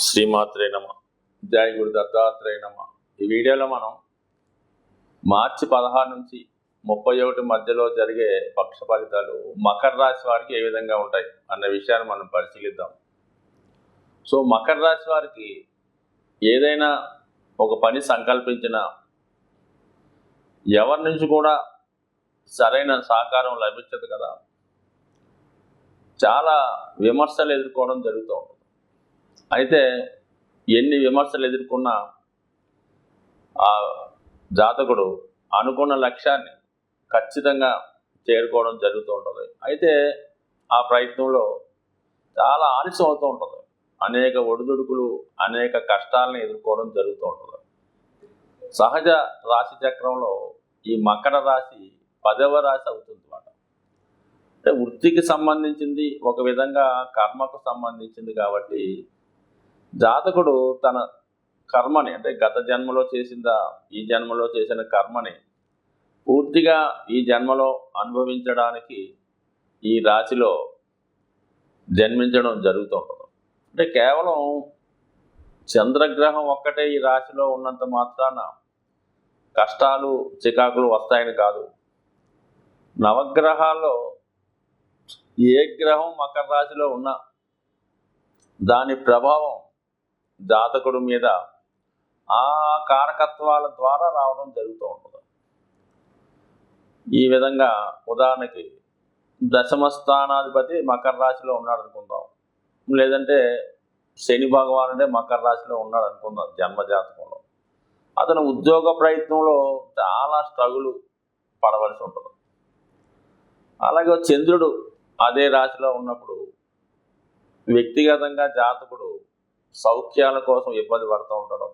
శ్రీమాత్రే నమ. జై గురు దత్తాత్రేయ నమ. ఈ వీడియోలో మనం మార్చి 16 నుంచి 31 మధ్యలో జరిగే పక్ష ఫలితాలు మకర రాశి వారికి ఏ విధంగా ఉంటాయి అన్న విషయాన్ని మనం పరిశీలిద్దాం. సో మకర రాశి వారికి ఏదైనా ఒక పని సంకల్పించిన ఎవరి నుంచి కూడా సరైన సహకారం లభించదు కదా, చాలా విమర్శలు ఎదుర్కోవడం జరుగుతూ ఉంటుంది. అయితే ఎన్ని విమర్శలు ఎదుర్కొన్నా ఆ జాతకుడు అనుకున్న లక్ష్యాన్ని ఖచ్చితంగా చేరుకోవడం జరుగుతూ ఉంటుంది. అయితే ఆ ప్రయత్నంలో చాలా ఆలస్యం అవుతూ ఉంటుంది. అనేక ఒడిదుడుకులు, అనేక కష్టాలను ఎదుర్కోవడం జరుగుతూ ఉంటుంది. సహజ రాశి చక్రంలో ఈ మకర రాశి 10వ రాశి అవుతుంది అన్నమాట. అంటే వృత్తికి సంబంధించింది, ఒక విధంగా కర్మకు సంబంధించింది. కాబట్టి జాతకుడు తన కర్మని, అంటే గత జన్మలో చేసిందా ఈ జన్మలో చేసిన కర్మని పూర్తిగా ఈ జన్మలో అనుభవించడానికి ఈ రాశిలో జన్మించడం జరుగుతుంటుంది. అంటే కేవలం చంద్రగ్రహం ఒక్కటే ఈ రాశిలో ఉన్నంత మాత్రాన కష్టాలు చికాకులు వస్తాయని కాదు. నవగ్రహాల్లో ఏ గ్రహం మకర రాశిలో ఉన్నా దాని ప్రభావం జాతకుడి మీద ఆ కారకత్వాల ద్వారా రావడం జరుగుతూ ఉంటుంది. ఈ విధంగా ఉదాహరణకి దశమ స్థానాధిపతి మకర రాశిలో ఉన్నాడు అనుకుందాం, లేదంటే శని భగవానుడే మకర రాశిలో ఉన్నాడు అనుకుందాం. జన్మజాతకంలో అతను ఉద్యోగ ప్రయత్నంలో చాలా స్ట్రగుల్ పడవలసి ఉంటుంది. అలాగే చంద్రుడు అదే రాశిలో ఉన్నప్పుడు వ్యక్తిగతంగా జాతకుడు సౌఖ్యాల కోసం ఇబ్బంది పడుతూ ఉంటాడు.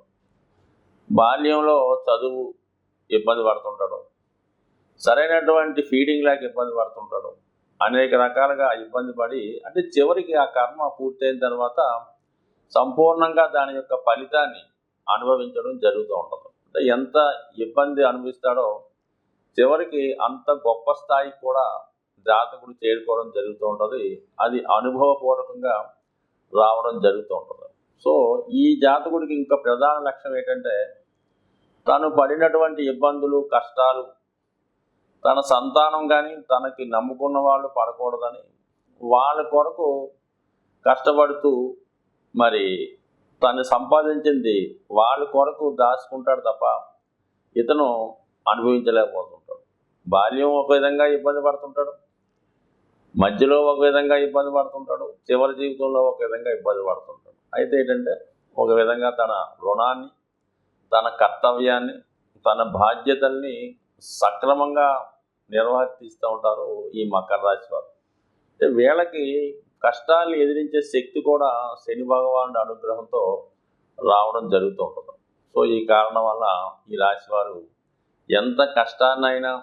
బాల్యంలో చదువు ఇబ్బంది పడుతుంటాడు, సరైనటువంటి ఫీడింగ్ లేక ఇబ్బంది పడుతుంటాడు. అనేక రకాలుగా ఇబ్బంది పడి, అంటే చివరికి ఆ కర్మ పూర్తయిన తర్వాత సంపూర్ణంగా దాని యొక్క ఫలితాన్ని అనుభవించడం జరుగుతూ ఉంటుంది. అంటే ఎంత ఇబ్బంది అనుభవిస్తాడో చివరికి అంత గొప్ప స్థాయికి కూడా జాతకుడు చేరుకోవడం జరుగుతూ ఉంటుంది. అది అనుభవపూర్వకంగా రావడం జరుగుతూ ఉంటుంది. సో ఈ జాతకుడికి ఇంకా ప్రధాన లక్ష్యం ఏంటంటే, తను పడినటువంటి ఇబ్బందులు, కష్టాలు తన సంతానం కానీ తనకి నమ్ముకున్న వాళ్ళు పడకూడదని వాళ్ళ కొరకు కష్టపడుతూ మరి తను సంపాదించింది వాళ్ళ కొరకు దాచుకుంటాడు తప్ప ఇతను అనుభవించలేకపోతుంటాడు. బాల్యం ఒక విధంగా ఇబ్బంది పడుతుంటాడు, మధ్యలో ఒక విధంగా ఇబ్బంది పడుతుంటాడు, చివరి జీవితంలో ఒక విధంగా ఇబ్బంది పడుతుంటాడు. అయితే ఏంటంటే ఒక విధంగా తన రుణాన్ని, తన కర్తవ్యాన్ని, తన బాధ్యతల్ని సక్రమంగా నిర్వర్తిస్తూ ఉంటారు ఈ మకర రాశి వారు. అంటే వీళ్ళకి కష్టాన్ని ఎదిరించే శక్తి కూడా శని భగవానుడి అనుగ్రహంతో రావడం జరుగుతూ ఉంటుంది. సో ఈ కారణం వల్ల ఈ రాశి వారు ఎంత కష్టాన్నైనా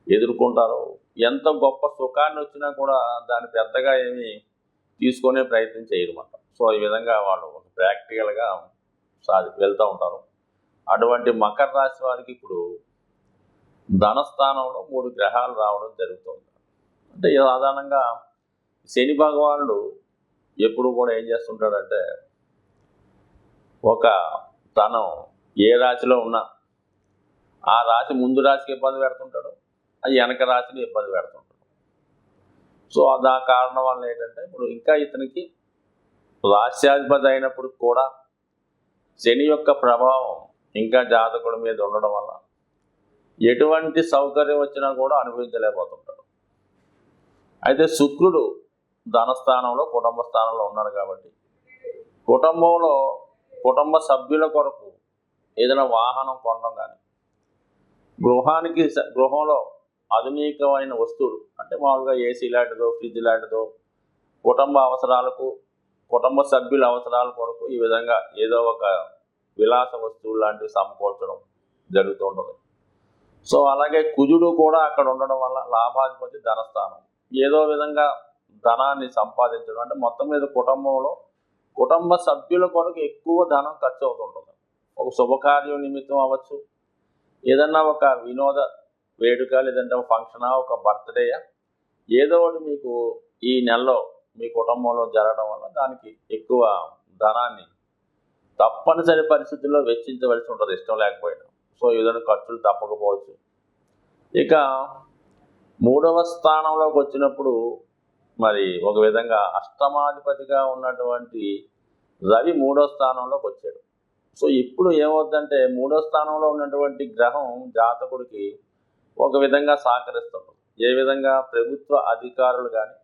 ఎదుర్కొంటారో, ఎంత గొప్ప సుఖాన్ని వచ్చినా కూడా దాన్ని పెద్దగా ఏమీ తీసుకునే ప్రయత్నం చేయరన్నమాట. సో ఈ విధంగా వాళ్ళు ప్రాక్టికల్గా వెళ్తూ ఉంటారు. అటువంటి మకర రాశి వారికి ఇప్పుడు ధనస్థానంలో 3 గ్రహాలు రావడం జరుగుతుంది. అంటే సాధారణంగా శని భగవానుడు ఎప్పుడు కూడా ఏం చేస్తుంటాడంటే, ఒక తను ఏ రాశిలో ఉన్నా ఆ రాశి ముందు రాశికి ఇబ్బంది పెడుతుంటాడు, ఆ వెనక రాశిని ఇబ్బంది పెడుతుంటాడు. సో ఆ కారణం వల్ల ఏంటంటే, ఇప్పుడు ఇంకా ఇతనికి రాశ్యాధిపతి అయినప్పుడు కూడా శని యొక్క ప్రభావం ఇంకా జాతకుడి మీద ఉండడం వల్ల ఎటువంటి సౌకర్యం వచ్చినా కూడా అనుభవించలేకపోతుంటాడు. అయితే శుక్రుడు ధనస్థానంలో, కుటుంబ స్థానంలో ఉన్నాడు కాబట్టి కుటుంబంలో కుటుంబ సభ్యుల కొరకు ఏదైనా వాహనం కొనడం కానీ, గృహంలో ఆధునికమైన వస్తువులు, అంటే మామూలుగా ఏసీ లాంటిదో, ఫ్రిడ్జ్ లాంటిదో, కుటుంబ అవసరాలకు, కుటుంబ సభ్యుల అవసరాల కొరకు ఈ విధంగా ఏదో ఒక విలాస వస్తువులు లాంటివి సమకూర్చడం జరుగుతూ ఉంటుంది. సో అలాగే కుజుడు కూడా అక్కడ ఉండడం వల్ల లాభాధిపతి ధనస్థానం, ఏదో విధంగా ధనాన్ని సంపాదించడం, అంటే మొత్తం మీద కుటుంబంలో కుటుంబ సభ్యుల కొరకు ఎక్కువ ధనం ఖర్చు అవుతుంటుంది. ఒక శుభకార్యం నిమిత్తం అవ్వచ్చు, ఏదన్నా ఒక వినోద వేడుక, లేదంటే ఒక ఫంక్షనా, ఒక బర్త్డేయా, ఏదో ఒకటి మీకు ఈ నెలలో మీ కుటుంబంలో జరగడం వల్ల దానికి ఎక్కువ ధనాన్ని తప్పనిసరి పరిస్థితుల్లో వెచ్చించవలసి ఉంటుంది, ఇష్టం లేకపోయినా. సో ఈ విధంగా ఖర్చులు తప్పకపోవచ్చు. ఇక 3వ స్థానంలోకి వచ్చినప్పుడు మరి ఒక విధంగా అష్టమాధిపతిగా ఉన్నటువంటి రవి 3వ స్థానంలోకి వచ్చాడు. సో ఇప్పుడు ఏమవుతుందంటే 3వ స్థానంలో ఉన్నటువంటి గ్రహం జాతకుడికి ఒక విధంగా సహకరిస్తుంది. ఏ విధంగా? ప్రభుత్వ అధికారులు కానీ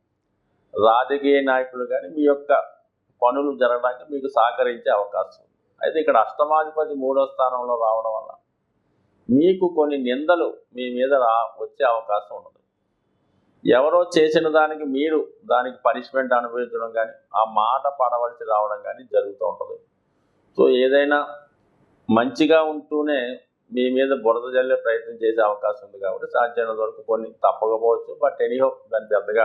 రాజకీయ నాయకులు కానీ మీ యొక్క పనులు జరగడానికి మీకు సహకరించే అవకాశం ఉంది. అయితే ఇక్కడ అష్టమాధిపతి 3వ స్థానంలో రావడం వల్ల మీకు కొన్ని నిందలు మీ మీద వచ్చే అవకాశం ఉండదు. ఎవరో చేసిన దానికి మీరు దానికి పనిష్మెంట్ అనుభవించడం కానీ ఆ మాట పడవలసి రావడం కానీ జరుగుతూ ఉంటుంది. సో ఏదైనా మంచిగా ఉంటూనే మీ మీద బురద జల్లే ప్రయత్నం చేసే అవకాశం ఉంది కాబట్టి సాధ్యమైనంత వరకు కొన్ని తప్పకపోవచ్చు. బట్ ఎనీహో దాన్ని పెద్దగా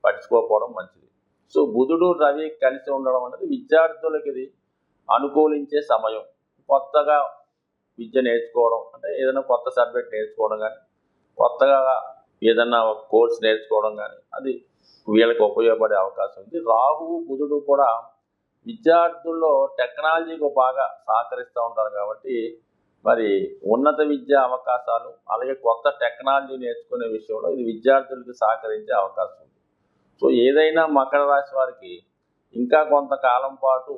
పట్టించుకోకపోవడం మంచిది. సో బుధుడు రవి కలిసి ఉండడం అనేది విద్యార్థులకి ఇది అనుకూలించే సమయం. కొత్తగా విద్య నేర్చుకోవడం అంటే ఏదైనా కొత్త సబ్జెక్ట్ నేర్చుకోవడం కానీ కొత్తగా ఏదన్నా ఒక కోర్స్ నేర్చుకోవడం కానీ అది వీళ్ళకి ఉపయోగపడే అవకాశం ఉంది. రాహువు బుధుడు కూడా విద్యార్థుల్లో టెక్నాలజీకి బాగా సహకరిస్తూ ఉంటారు కాబట్టి మరి ఉన్నత విద్యా అవకాశాలు అలాగే కొత్త టెక్నాలజీ నేర్చుకునే విషయంలో ఇది విద్యార్థులకు సహకరించే అవకాశం ఉంది. సో ఏదైనా మకర రాశి వారికి ఇంకా కొంతకాలం పాటు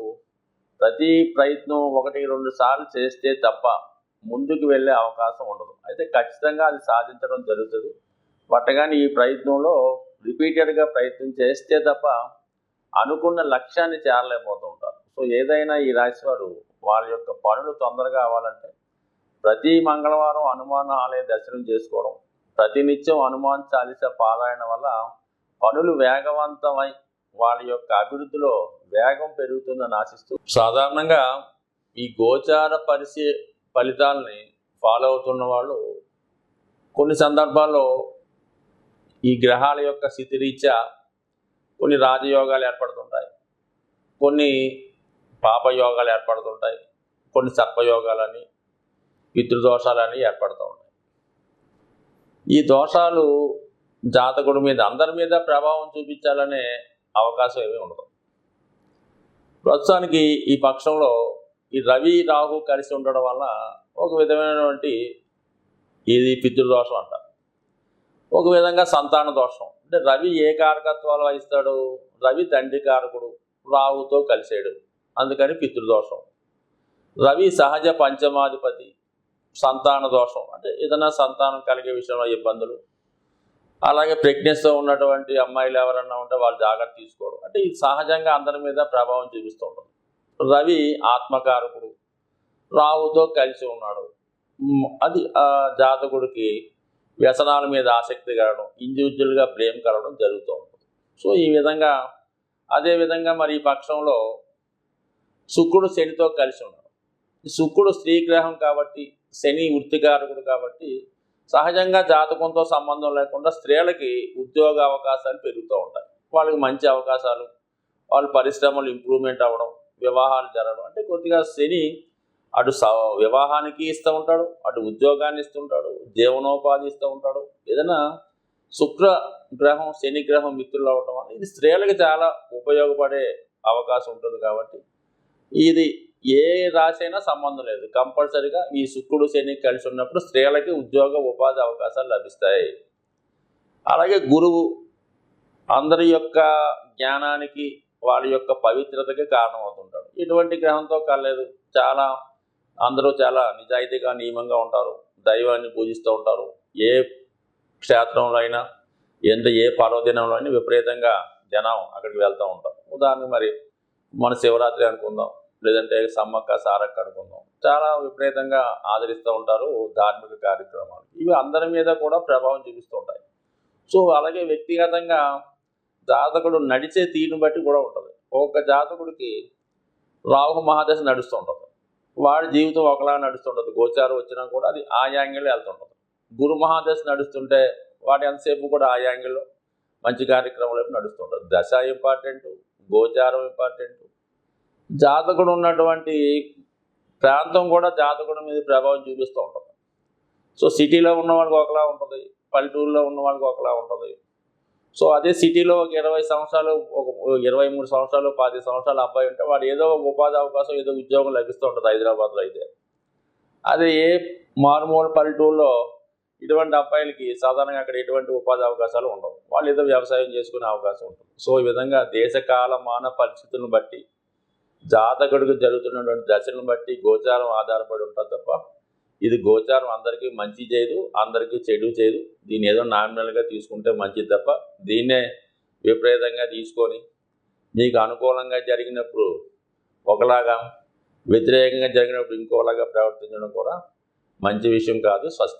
ప్రతి ప్రయత్నం 1-2 సార్లు చేస్తే తప్ప ముందుకు వెళ్ళే అవకాశం ఉండదు. అయితే ఖచ్చితంగా అది సాధించడం జరుగుతుంది. కానీ ఈ ప్రయత్నంలో రిపీటెడ్గా ప్రయత్నం చేస్తే తప్ప అనుకున్న లక్ష్యాన్ని చేరలేకపోతూ ఉంటారు. సో ఏదైనా ఈ రాశి వారు వాళ్ళ యొక్క పనులు తొందరగా అవ్వాలంటే ప్రతి మంగళవారం హనుమాన్ ఆలయ దర్శనం చేసుకోవడం, ప్రతినిత్యం హనుమాన్ చాలీస పారాయణ వల్ల పనులు వేగవంతమై వాళ్ళ యొక్క అభివృద్ధిలో వేగం పెరుగుతుందని ఆశిస్తూ సాధారణంగా ఈ గోచార ఫలితాలని ఫాలో అవుతున్న వాళ్ళు కొన్ని సందర్భాల్లో ఈ గ్రహాల యొక్క స్థితిరీత్యా కొన్ని రాజయోగాలు ఏర్పడుతుంటాయి, కొన్ని పాపయోగాలు ఏర్పడుతుంటాయి, కొన్ని సర్పయోగాలని పితృదోషాలని ఏర్పడుతూ ఉంటాయి. ఈ దోషాలు జాతకుడి మీద అందరి మీద ప్రభావం చూపించాలనే అవకాశం ఏమీ ఉండదు. ప్రస్తుతానికి ఈ పక్షంలో ఈ రవి రాహు కలిసి ఉండడం వల్ల ఒక విధమైనటువంటి ఇది పితృదోషం అంటారు. ఒక విధంగా సంతాన దోషం అంటే రవి ఏ కారకత్వాలు వహిస్తాడు? రవి తండ్రి కారకుడు, రాహుతో కలిసాడు, అందుకని పితృదోషం. రవి సహజ పంచమాధిపతి, సంతాన దోషం అంటే ఏదైనా సంతానం కలిగే విషయంలో ఇబ్బందులు. అలాగే ప్రెగ్నెన్సీతో ఉన్నటువంటి అమ్మాయిలు ఎవరన్నా ఉంటే వాళ్ళు జాగ్రత్త తీసుకోవడం అంటే ఇది సహజంగా అందరి మీద ప్రభావం చూపిస్తూ ఉంటుంది. రవి ఆత్మకారకుడు, రాహుతో కలిసి ఉన్నాడు, అది జాతకుడికి వ్యసనాల మీద ఆసక్తి కలగడం, ఇండివిజువల్గా బ్లేమ్ కలగడం జరుగుతూ ఉంటుంది. సో ఈ విధంగా అదేవిధంగా మరి ఈ పక్షంలో శుక్రుడు శనితో కలిసి ఉన్నాడు. శుక్రుడు స్త్రీ గ్రహం కాబట్టి శని వృత్తికారకుడు కాబట్టి సహజంగా జాతకంతో సంబంధం లేకుండా స్త్రీలకి ఉద్యోగ అవకాశాలు పెరుగుతూ ఉంటాయి. వాళ్ళకి మంచి అవకాశాలు, వాళ్ళ పరిశ్రమలు ఇంప్రూవ్మెంట్ అవ్వడం, వివాహాలు జరగడం అంటే కొద్దిగా శని అటు వివాహానికి ఇస్తూ ఉంటాడు, అటు ఉద్యోగాన్ని ఇస్తుంటాడు, జీవనోపాధి ఇస్తూ ఉంటాడు. ఏదైనా శుక్ర గ్రహం శని గ్రహం మిత్రులు అవ్వడం వల్ల ఇది స్త్రీలకు చాలా ఉపయోగపడే అవకాశం ఉంటుంది. కాబట్టి ఇది ఏ రాశి అయినా సంబంధం లేదు, కంపల్సరిగా ఈ శుక్రుడు శని కలిసి ఉన్నప్పుడు స్త్రీలకి ఉద్యోగ ఉపాధి అవకాశాలు లభిస్తాయి. అలాగే గురువు అందరి యొక్క జ్ఞానానికి వాళ్ళ యొక్క పవిత్రతకి కారణమవుతుంటాడు. ఇటువంటి గ్రహంతో కలలేదు. అందరూ చాలా నిజాయితీగా నియమంగా ఉంటారు, దైవాన్ని పూజిస్తూ ఉంటారు. ఏ క్షేత్రంలో అయినా ఏ పర్వదినంలో అయినా విపరీతంగా జనం అక్కడికి వెళ్తూ ఉంటారు. ఉదాహరణకు మరి మన శివరాత్రి అనుకుందాం, లేదంటే సమ్మక్క సారక్క అనుకుందాం, చాలా విపరీతంగా ఆదరిస్తూ ఉంటారు ధార్మిక కార్యక్రమాలు. ఇవి అందరి మీద కూడా ప్రభావం చూపిస్తూ ఉంటాయి. సో అలాగే వ్యక్తిగతంగా జాతకుడు నడిచే తీరుని బట్టి కూడా ఉంటుంది. ఒక్కొక్క జాతకుడికి రాహు మహాదశ నడుస్తూ ఉంటుంది, వాడి జీవితం ఒకలా నడుస్తుంటుంది. గోచారం వచ్చినా కూడా అది ఆ యాంగిల్లో వెళ్తుంటుంది. గురు మహాదశ నడుస్తుంటే వాడు ఎంతసేపు కూడా ఆ యాంగిల్లో మంచి కార్యక్రమాలు నడుస్తుంటుంది. దశ ఇంపార్టెంట్, గోచారం ఇంపార్టెంట్, జాతకుడు ఉన్నటువంటి ప్రాంతం కూడా జాతకుడి మీద ప్రభావం చూపిస్తూ ఉంటుంది. సో సిటీలో ఉన్న వాళ్ళకి ఒకలా ఉంటుంది, పల్లెటూరులో ఉన్న వాళ్ళకి ఒకలా ఉంటుంది. సో అదే సిటీలో ఒక 20 సంవత్సరాలు, ఒక 23 సంవత్సరాలు, 10 సంవత్సరాల అబ్బాయి ఉంటే వాడు ఏదో ఒక ఉపాధి అవకాశం, ఏదో ఉద్యోగం లభిస్తూ ఉంటుంది హైదరాబాద్లో అయితే. అదే ఏ మారుమూల పల్లెటూరులో ఇటువంటి అబ్బాయిలకి సాధారణంగా అక్కడ ఎటువంటి ఉపాధి అవకాశాలు ఉండవు. వాళ్ళు ఏదో వ్యవసాయం చేసుకునే అవకాశం ఉంటుంది. సో ఈ విధంగా దేశకాల మాన పరిస్థితులను బట్టి, జాతకుడికి జరుగుతున్నటువంటి దశలను బట్టి గోచారం ఆధారపడి ఉంటుంది తప్ప, ఇది గోచారం అందరికీ మంచి చేయదు, అందరికీ చెడు చేయదు. దీన్ని ఏదో నామినల్గా తీసుకుంటే మంచిది తప్ప, దీన్నే విపరీతంగా తీసుకొని మీకు అనుకూలంగా జరిగినప్పుడు ఒకలాగా, వ్యతిరేకంగా జరిగినప్పుడు ఇంకోలాగా ప్రవర్తించడం కూడా మంచి విషయం కాదు. స్వస్తి.